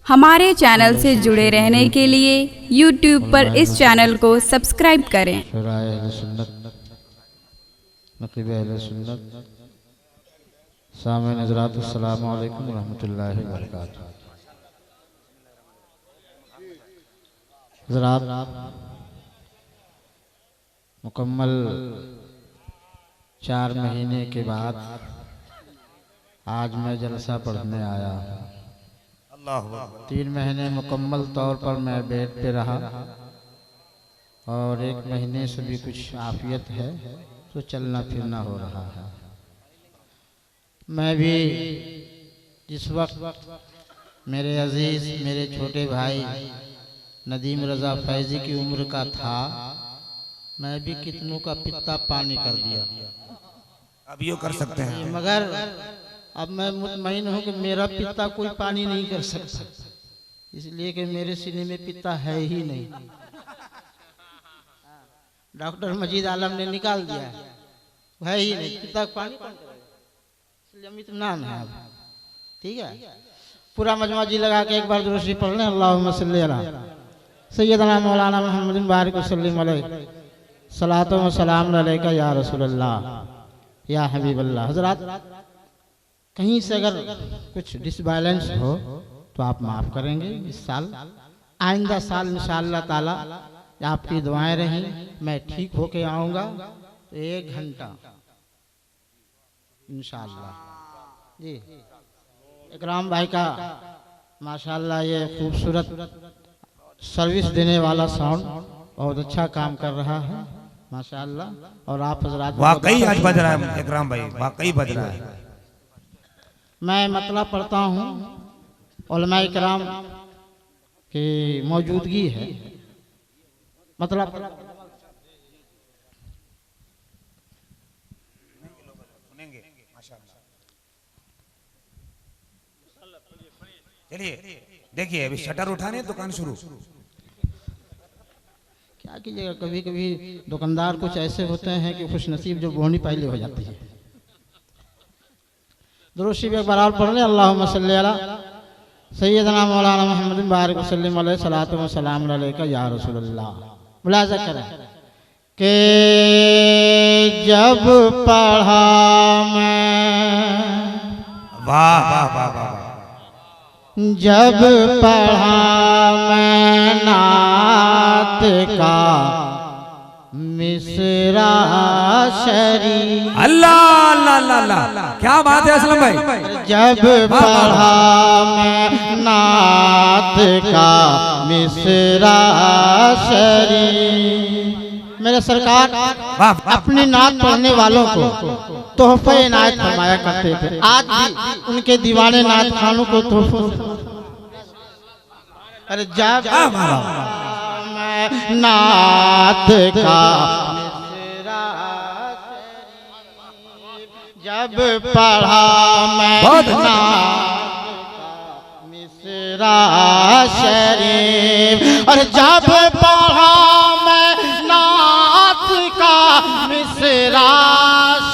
हमारे चैनल से जुड़े रहने के लिए YouTube पर इस चैनल को सब्सक्राइब करें। सामईन हज़रात अस्सलामु अलैकुम रहमतुल्लाहि व बरकातुहू। हज़रात, मुकम्मल 4 महीने के बाद आज मैं जलसा पढ़ने आया हूँ। 3 महीने मुकम्मल तौर पर मैं बेड पे रहा और 1 महीने से भी कुछ आफियत है तो चलना फिरना हो रहा है। मैं भी जिस वक्त मेरे अजीज मेरे छोटे भाई नदीम रज़ा फैज़ी की उम्र का था, मैं भी कितनों का पित्ता पानी कर दिया। अब यो कर सकते हैं, मगर अब मैं मुतमईन हूँ कि मेरा पित्ता कोई पानी नहीं कर सकता, इसलिए कि मेरे सीने में पित्ता है ही नहीं। डॉक्टर मजीद आलम ने निकाल दिया है ही नहीं, पित्ता पानी कौन करेगा, इसलिए हम इत्मीनान है। अब ठीक है, पूरा मजमा जी लगा के एक बार दुरूद पढ़ लें। अल्लाहुम्मा सल्ली अला सय्यदना मौलाना मुहम्मद बारिक वसल्लिम अलैहि सलातो व सलाम अलैका या रसूलल्लाह या हबीबल्लाह। हज़रात, कहीं से अगर कुछ डिसबैलेंस हो तो आप माफ़ करेंगे। इस साल आइंदा साल इंशाअल्लाह ताला आपकी दुआएं रहीं, मैं ठीक होके आऊँगा तो 1 घंटा इंशाअल्लाह। जी, इकराम भाई का माशाअल्लाह ये खूबसूरत सर्विस देने वाला साउंड बहुत अच्छा काम कर रहा है माशाअल्लाह। और आप हज़रात वाकई आज बज रहा है इकराम भाई, वाकई बज रहा है। मैं मतलब पढ़ता हूँ, उलमा इकराम की मौजूदगी है, मतलब चलिए देखिए, अभी शटर उठाने दुकान शुरू। क्या कीजिएगा, कभी कभी दुकानदार कुछ ऐसे होते हैं कि खुश नसीब जो बोनी पहले हो जाती है। दुरूद शरीफ एक बार और पढ़ लें। अल्लाहुम्मा सल्ली अला सय्यदना मौलाना मुहम्मद बारिक वसल्लिम अलैहि सलातो व सलाम अलैका या रसूलल्लाह। मुलाज़ा करें कि जब पढ़ा मैं, वाह वाह वाह वाह, जब पढ़ा मैं नात का मिसरा शरीफ। अल्लाह अल्लाह अल्लाह अल्लाह, क्या बात है असलम भाई। जब पढ़ा मैं नात का मिसरा शरीफ, मेरे सरकार अपनी नात पढ़ने वालों को तोहफे इनायत फरमाया करते थे। आज भी उनके दीवाने नात खानों को तोहफों। अरे जब मैं नात का मिसरा शरीफ, जब पढ़ा मैं नात का मिसरा शरीफ, और जब पढ़ा मैं नात का मिसरा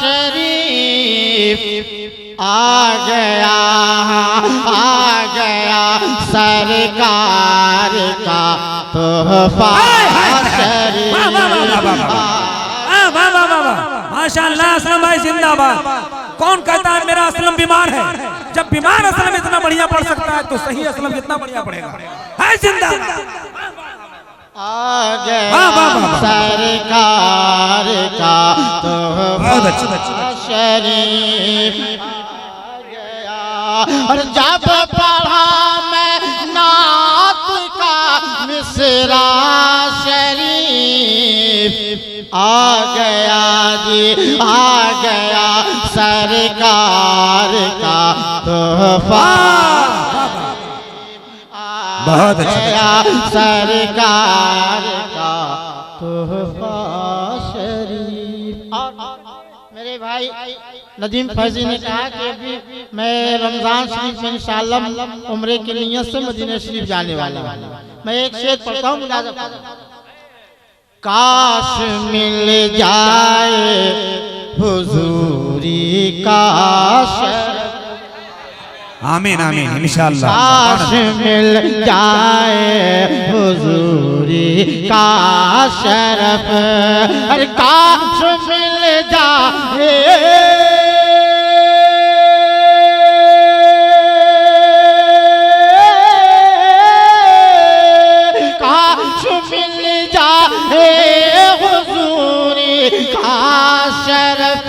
शरीफ, आ गया सरकार का तोहफा शरीफ। माशाअल्लाह असलम भाई जिंदाबाद। कौन कहता है मेरा असलम बीमार है? जब बीमार असलम इतना बढ़िया पढ़ सकता है तो सही असलम कितना बढ़िया पढ़ेगा। है जिंदाबाद। आ गया सरकार का तोहफा शरीफ, आ गया। और जब पढ़ा मैं नात का मिसरा शरीफ, आ गया जी, आ गया सरकार का तोहफा, बहुत अच्छा सरकार का तोहफा शरीफ। और मेरे भाई नदीम फैज़ी ने कहा कि अभी मैं रमजान शरीफ में इंशाअल्लाह उम्रे की नियत से मदीना शरीफ जाने वाला हूँ। मैं एक शेर पढ़ता हूँ, मुलाज़ा। काश मिल जाए हुजूरी का आमीन आमीन इंशाअल्लाह। काश मिल जाए हुजूरी का शरफ, अरे काश मिल जाए शरफ,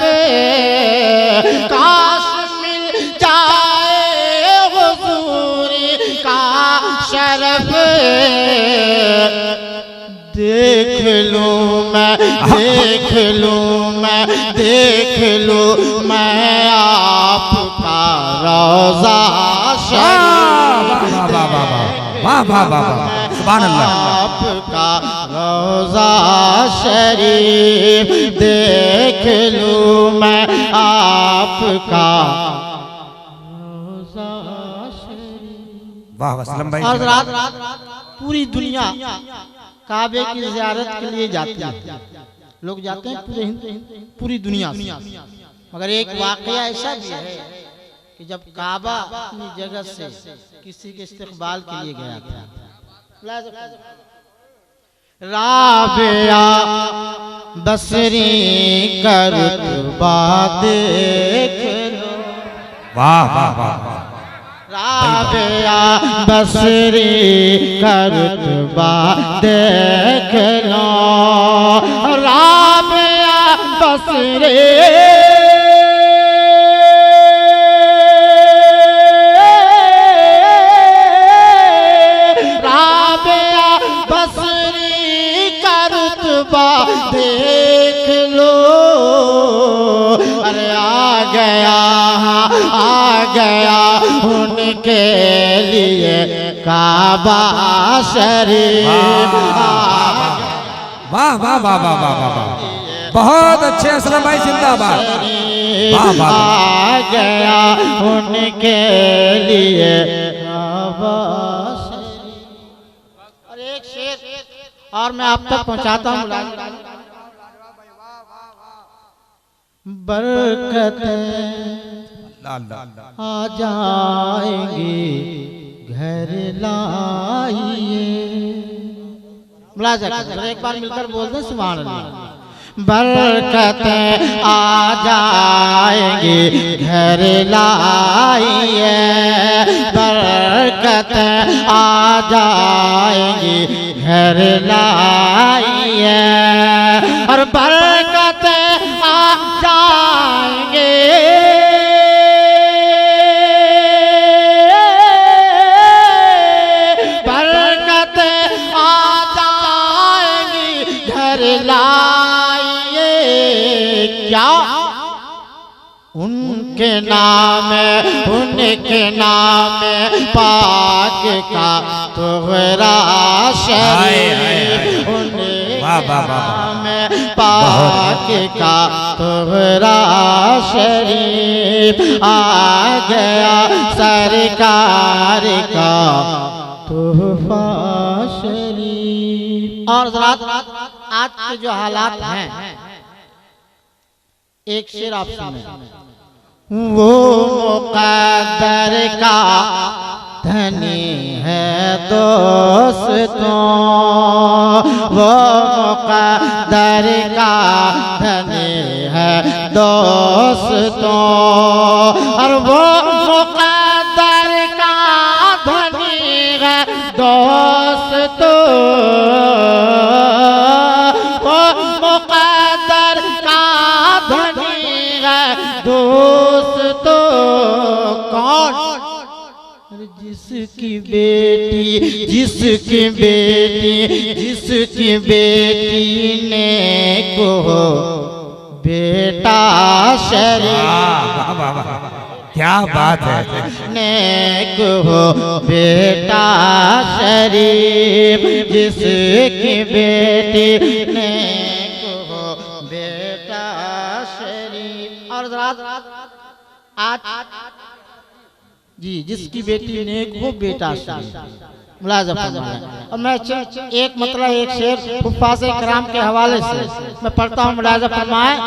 काश मिल जाए हुजूरी का शरफ। देख लूं मैं, देख लूं मैं, देख लूं मैं आपका रोज़ा शरीफ। वाह वाह वाह सुभान अल्लाह। आपका रोज़ा शरीफ देख लूं मैं, आपका रोज़ा शरीफ। वाह वसलम भाई। और रात पूरी दुनिया काबे की ज़ियारत के लिए जाती है, लोग जाते हैं पूरी दुनिया से। मगर एक वाक़या ऐसा भी है कि जब काबा अपनी जगह से किसी के इस्तकबाल के लिए गया था, राबिया बसरी का रुतबा देख लो। वाह वाह वाह। राबिया बसरी का रुतबा देख लो, राबिया बसरी देख लो। अरे आ गया उनके लिए काबा शरीफ। वाह वाह वाह वाह वाह वाह, बहुत अच्छे असलम भाई जिंदाबाद। वाह वाह, आ गया उनके लिए काबा शरीफ। और एक शेर और मैं आप तक पहुंचाता हूँ। बरकतें आ जाएंगी घर लाइए। मुलाजा करें, एक बार मिलकर बोल दें सुभान अल्लाह। बरकतें आ जाएंगी घर लाइए, बरकतें आ जाएंगी घर लाइए, और बरकतें आ जाएंगे क्या उनके नाम पाक का तोहरा शरीफ, उनके नाम पाक का तोहरा शरीफ। आ गया सरकार का तोहफा शरीफ। और आज के जो हालात हैं, एक शेर आप सुने। वो मुक़द्दर का धनी है दोस्तों, वो मुक़द्दर का धनी है दोस्तों, और वो मुक़द्दर का धनी है दोस्तों, वो मुक़द्दर का धनी है दोस्तों। कौन? जिसकी बेटी ने को बेटा शरीफ, क्या बात है, नेक हो बेटा शरीफ, जिसकी बेटी नेक हो बेटा शरीफ। और आज जी जिसकी बेटी नेक हो बेटा शरीफ, मुलाज़ा फरमाएं। और मैं एक मतलब एक शेर हुफ़ाज़ किराम के हवाले से मैं पढ़ता हूँ, मुलाज़ा फरमाएं।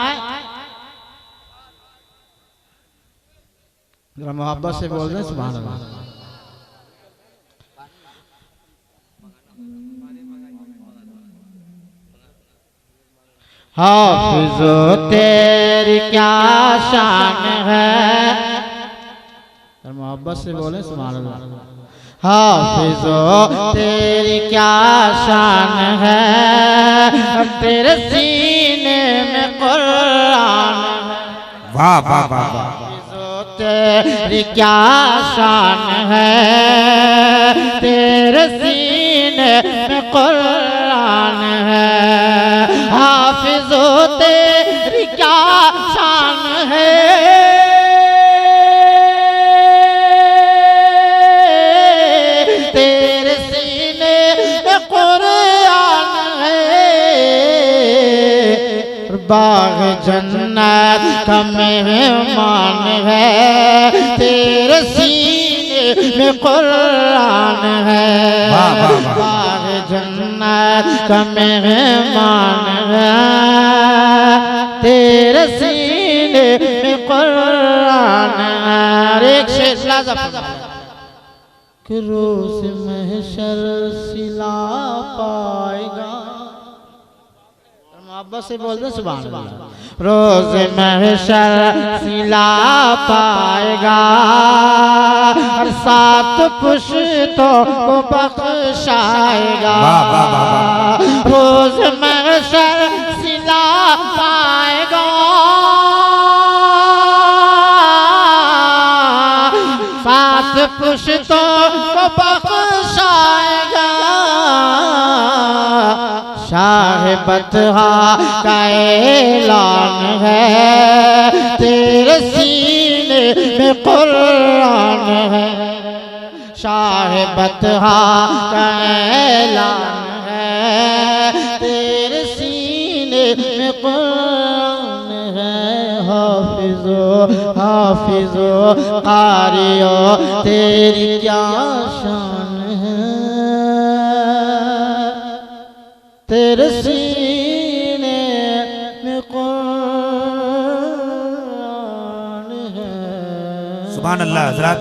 जरा मोहब्बत से बोल दें सुभान अल्लाह। हाफिज़ो तेरी क्या शान है, मोहब्बत से बोले सुभान अल्लाह। हाफिज़ो तेरी क्या शान है, तेरे सीने में कुरान है। वाह वाह वाह वाह। हाफिज़ो तेरी क्या शान है, तेरे सीने में कुरान है। हाफिज़ो तेरी क्या शान है, तेरे सीने में कुरान है। बाग़ जन्नत का मेहमान है, तेरे सीने में कुरान है। बाग़ जन्नत का मेहमान है, तेरे सीने में कुरान है। एक शेर कि रोज़ महशर सिला पाएगा, मोहब्बत से बोल दे सुभान अल्लाह। रोज़ महशर सिला पाएगा, और 7 पुश्तों को बख्शाएगा। रोज़ महशर सिला पाएगा, 7 पुश्तों को बख्शाएगा। शाह बतहा का ऐलान है, तेरे सीने में कुरान है। शाह बतहा का ऐलान है, तेरे सीने में कुरान है। हाफिज़ो हाफिज़ो कारियो तेरी क्या शान है, तेरे सीने में कुरान है। सुभान अल्लाह। हज़रात